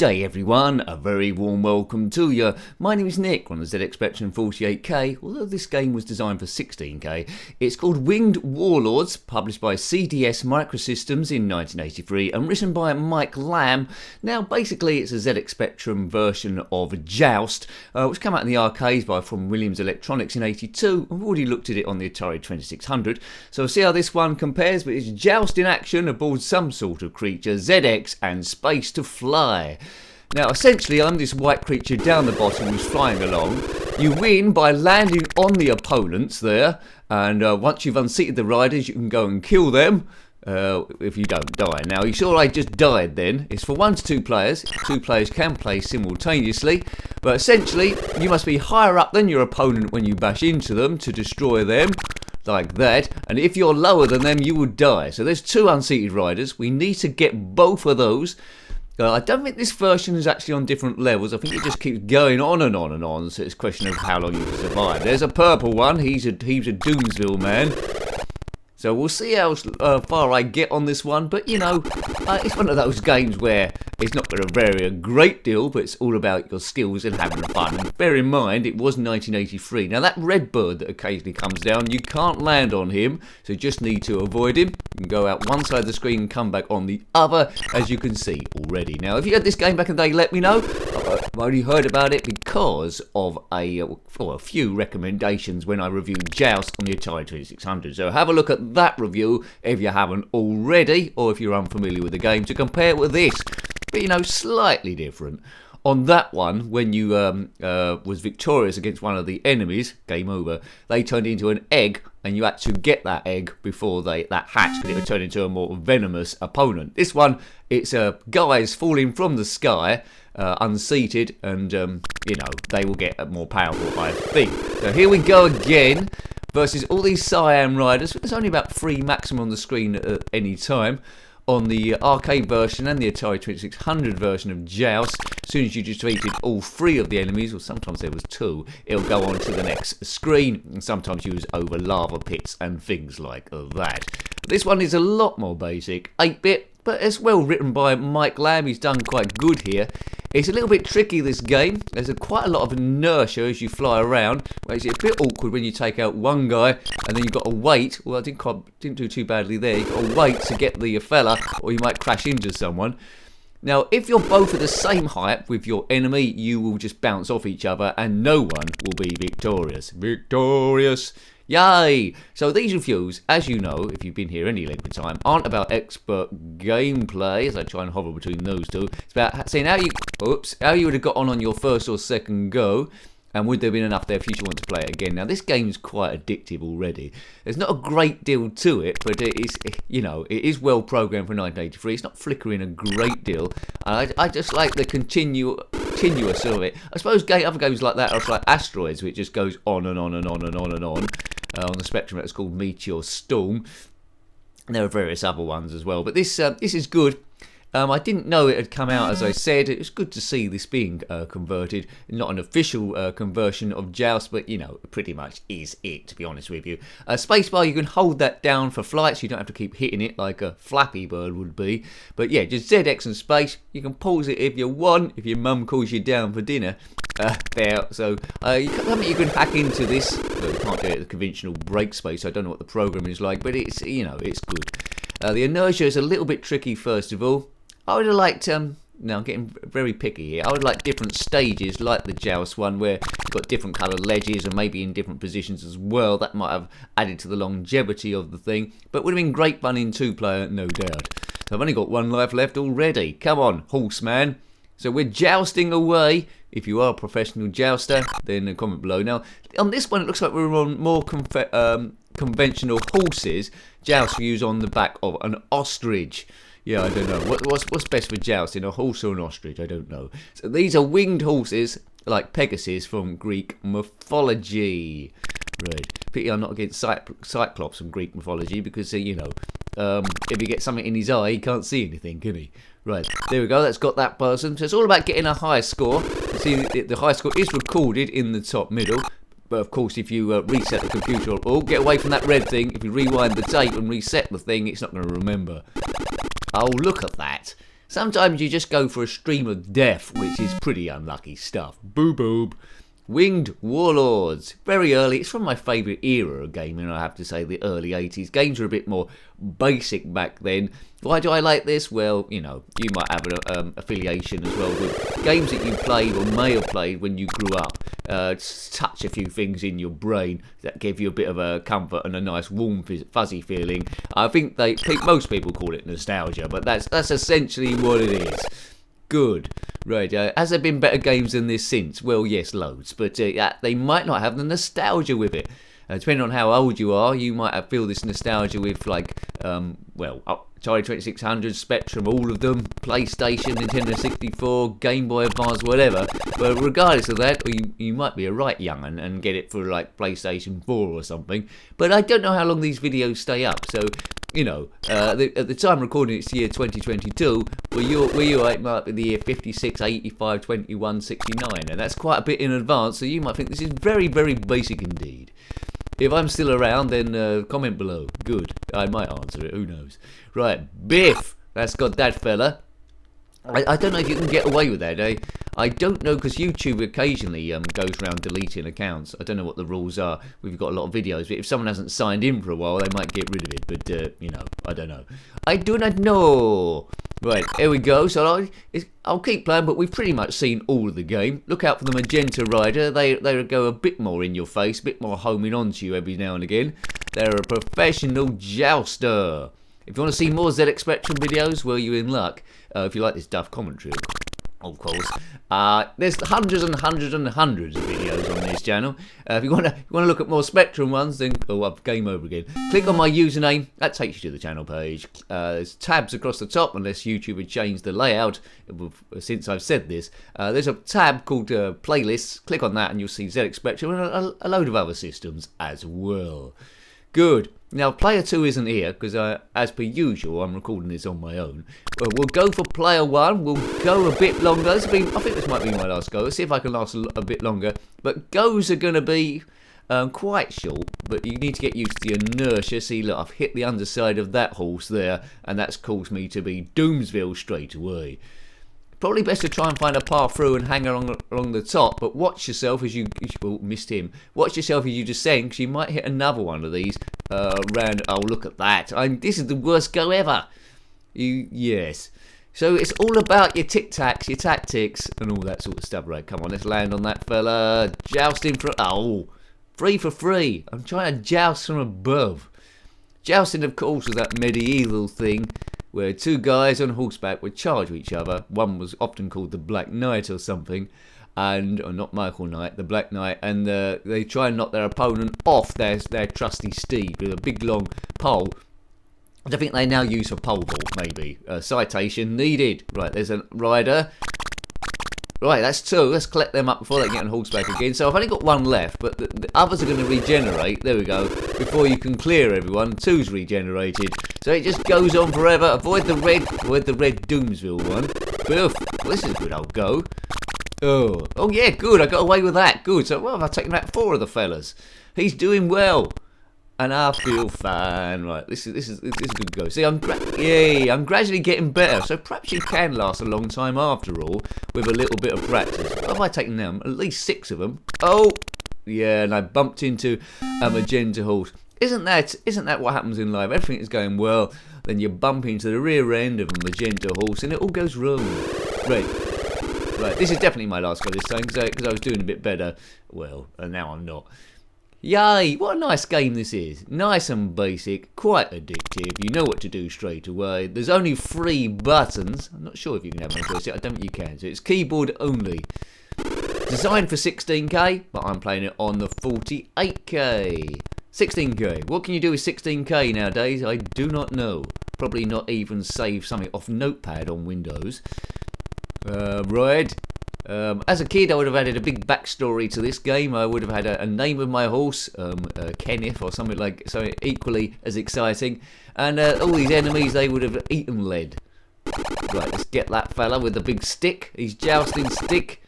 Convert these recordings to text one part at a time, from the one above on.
day everyone, a very warm welcome to you. My name is Nick on the ZX Spectrum 48K, although this game was designed for 16K. It's called Winged Warlords, published by CDS Microsystems in 1983 and written by Mike Lamb. Now basically it's a ZX Spectrum version of JOUST, which came out in the arcades from Williams Electronics in 82. I've already looked at it on the Atari 2600, so we'll see how this one compares, but it's JOUST in action aboard some sort of creature, ZX and space to fly. Now essentially I'm this white creature down the bottom who's flying along. You win by landing on the opponents there, and once you've unseated the riders you can go and kill them if you don't die. Now you saw I just died then. It's for 1 to 2 players. 2 players can play simultaneously, but essentially you must be higher up than your opponent when you bash into them to destroy them. Like that, and if you're lower than them you will die. So there's 2 unseated riders. We need to get both of those. I don't think this version is actually on different levels. I think it just keeps going on and on and on, so it's a question of how long you can survive. There's a purple one. He's a Doomsville man. So we'll see how far I get on this one, but you know, it's one of those games where it's not going to vary a great deal, but it's all about your skills and having fun. And bear in mind, it was 1983. Now that red bird that occasionally comes down, you can't land on him, so you just need to avoid him. You can go out one side of the screen and come back on the other, as you can see already. Now, if you had this game back in the day, let me know. I've only heard about it because of a few recommendations when I reviewed JOUST on the Atari 2600. So have a look at that review if you haven't already, or if you're unfamiliar with the game, to compare it with this. But you know, slightly different. On that one, when you was victorious against one of the enemies, game over, they turned into an egg, and you had to get that egg before that hatched, because it would turn into a more venomous opponent. This one, it's guys falling from the sky, unseated, and you know, they will get more powerful, I think. So here we go again, versus all these Cyan riders. There's only about 3 maximum on the screen at any time. On the arcade version and the Atari 2600 version of JOUST, as soon as you defeated all 3 of the enemies, or sometimes there was 2, it'll go on to the next screen, and sometimes use over lava pits and things like that. This one is a lot more basic, 8-bit, but it's well written by Mike Lamb. He's done quite good here. It's a little bit tricky, this game. There's quite a lot of inertia as you fly around. Makes it a bit awkward when you take out one guy and then you've got to wait. Well, I didn't do too badly there. You've got to wait to get the fella, or you might crash into someone. Now, if you're both at the same height with your enemy, you will just bounce off each other and no one will be victorious. Victorious! Yay! So these reviews, as you know, if you've been here any length of time, aren't about expert gameplay, as I try and hover between those two. It's about seeing how you would have got on your first or second go, and would there have been enough there if you want to play it again. Now this game's quite addictive already. There's not a great deal to it, but it is, you know, it is well programmed for 1983. It's not flickering a great deal. I just like the continuous of it. I suppose other games like that are like Asteroids, which just goes on and on and on and on and on. On the Spectrum, it's called Meteor Storm. And there are various other ones as well, but this is good. I didn't know it had come out, as I said. It was good to see this being converted. Not an official conversion of JOUST, but you know, pretty much is it, to be honest with you. Spacebar, you can hold that down for flights. You don't have to keep hitting it like a Flappy Bird would be. But yeah, just ZX and space. You can pause it if you want, if your mum calls you down for dinner. There, so you can hack into this. Well, you can't do it at the conventional break space. I don't know what the program is like, but it's, you know, it's good. The inertia is a little bit tricky, first of all. I would have liked, now I'm getting very picky here, I would like different stages like the JOUST one where you've got different coloured ledges and maybe in different positions as well. That might have added to the longevity of the thing, but would have been great fun in 2-player, no doubt. So I've only got 1 life left already. Come on, horseman. So we're jousting away. If you are a professional jouster, then comment below. Now, on this one, it looks like we're on more conventional horses. Joust views on the back of an ostrich. Yeah, I don't know. What's best for jousting, a horse or an ostrich? I don't know. So these are winged horses, like Pegasus from Greek mythology. Right. Pity I'm not against Cyclops from Greek mythology, because, you know, if he gets something in his eye, he can't see anything, can he? Right, there we go, that's got that person. So it's all about getting a high score. You see, the high score is recorded in the top middle. But of course, if you reset the computer, or get away from that red thing, if you rewind the tape and reset the thing, it's not going to remember. Oh, look at that. Sometimes you just go for a stream of death, which is pretty unlucky stuff. Boo boob. Winged Warlords. Very early. It's from my favourite era of gaming, I have to say, the early 80s. Games were a bit more basic back then. Why do I like this? Well, you know, you might have an affiliation as well with games that you played or may have played when you grew up. Touch a few things in your brain that give you a bit of a comfort and a nice warm, fuzzy feeling. I think most people call it nostalgia, but that's essentially what it is. Good. Right, has there been better games than this since? Well, yes, loads, but they might not have the nostalgia with it. Depending on how old you are, you might feel this nostalgia with, like, Atari 2600, Spectrum, all of them, PlayStation, Nintendo 64, Game Boy Advance, whatever. But regardless of that, you might be a right young and get it for, like, PlayStation 4 or something. But I don't know how long these videos stay up, so... You know, at the time recording, it's the year 2022, where you might be the year 56, 85, 21, 69, and that's quite a bit in advance, so you might think this is very, very basic indeed. If I'm still around, then comment below. Good. I might answer it, who knows. Right, Biff. That's got that fella. I don't know if you can get away with that, eh? I don't know, because YouTube occasionally goes around deleting accounts. I don't know what the rules are. We've got a lot of videos, but if someone hasn't signed in for a while, they might get rid of it. But, you know, I don't know. I do not know. Right, here we go. So I'll keep playing, but we've pretty much seen all of the game. Look out for the Magenta Rider. They go a bit more in your face, a bit more homing onto you every now and again. They're a professional jouster. If you want to see more ZxSpectrum videos, well, you're in luck. If you like this duff commentary, of course. There's hundreds and hundreds and hundreds of videos on this channel. If you want to look at more Spectrum ones, then game over again. Click on my username. That takes you to the channel page. There's tabs across the top, unless YouTube had changed the layout since I've said this. There's a tab called Playlists. Click on that, and you'll see ZxSpectrum and a load of other systems as well. Good. Now, player 2 isn't here, because as per usual, I'm recording this on my own. We'll go for player 1. We'll go a bit longer. I think this might be my last go. Let's see if I can last a bit longer. But goes are going to be quite short, but you need to get used to the inertia. See, look, I've hit the underside of that horse there, and that's caused me to be Doomsville straight away. Probably best to try and find a path through and hang along the top, but watch yourself as you missed him. Watch yourself as you descend, because you might hit another one of these round. Oh, look at that! This is the worst go ever. Yes. So it's all about your tic-tacs, your tactics, and all that sort of stuff. Right, come on, let's land on that fella. Jousting for 3 for 3. I'm trying to joust from above. Jousting, of course, was that medieval thing where two guys on horseback would charge each other. One was often called the Black Knight or something, or not Michael Knight, the Black Knight, and they try and knock their opponent off their trusty steed with a big long pole. I think they now use a pole vault, maybe. Citation needed. Right, there's a rider. Right, that's 2. Let's collect them up before they get on horseback again. So I've only got 1 left, but the others are going to regenerate. There we go. Before you can clear everyone, 2's regenerated. So it just goes on forever. Avoid the red Doomsville one. Well, this is a good old go. Oh yeah, good. I got away with that. Good. So I've taken out 4 of the fellas. He's doing well. And I feel fine. Right, this is a good go. See, I'm gradually getting better. So perhaps you can last a long time after all, with a little bit of practice. What have I taken now? At least 6 of them. Oh, yeah, and I bumped into a magenta horse. Isn't that what happens in life? Everything is going well, then you bump into the rear end of a magenta horse, and it all goes wrong. Right. This is definitely my last go this time because I was doing a bit better. Well, and now I'm not. Yay, what a nice game this is. Nice and basic, quite addictive. You know what to do straight away. There's only 3 buttons. I'm not sure if you can have one joystick. I don't think you can. So it's keyboard only. Designed for 16K, but I'm playing it on the 48K. 16K. What can you do with 16K nowadays? I do not know. Probably not even save something off Notepad on Windows. Right. As a kid, I would have added a big backstory to this game. I would have had a name of my horse, Kenneth or something equally as exciting. And all these enemies, they would have eaten lead. Right, let's get that fella with the big stick. He's jousting stick.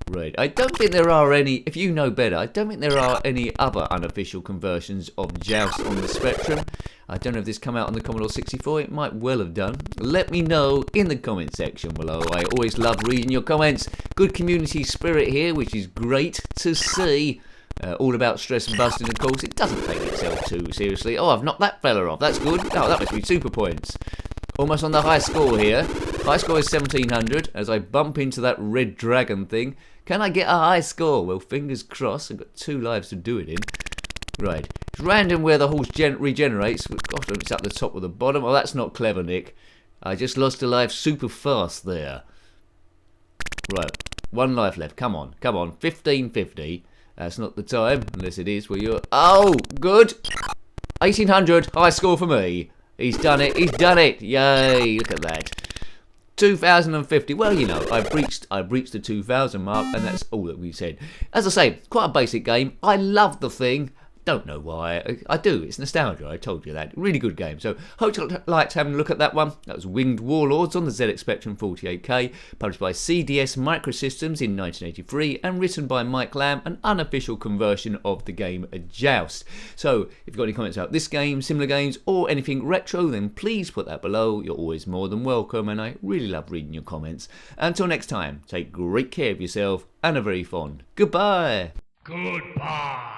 Right, I don't think there are any, if you know better, I don't think there are any other unofficial conversions of Joust on the Spectrum. I don't know if this come out on the Commodore 64, it might well have done. Let me know in the comment section below. I always love reading your comments. Good community spirit here, which is great to see. All about stress and busting, of course. It doesn't take itself too seriously. Oh, I've knocked that fella off. That's good. Oh, that must be super points. Almost on the high score here. High score is 1700 as I bump into that red dragon thing. Can I get a high score? Well, fingers crossed. I've got 2 lives to do it in. Right. It's random where the horse regenerates. Gosh, it's up the top or the bottom. Oh, that's not clever, Nick. I just lost a life super fast there. Right. 1 life left. Come on. Come on. 1550. That's not the time, unless it is where you're... Oh, good. 1800. High score for me. He's done it. He's done it. Yay. Look at that. 2050. Well, you know, I've reached the 2000 mark, and that's all that we said. As I say, quite a basic game. I love the thing. Don't know why. I do. It's nostalgia. I told you that. Really good game. So, hope you liked having a look at that one. That was Winged Warlords on the ZX Spectrum 48K, published by CDS Microsystems in 1983, and written by Mike Lamb, an unofficial conversion of the game JOUST. So, if you've got any comments about this game, similar games, or anything retro, then please put that below. You're always more than welcome, and I really love reading your comments. Until next time, take great care of yourself, and a very fond goodbye. Goodbye.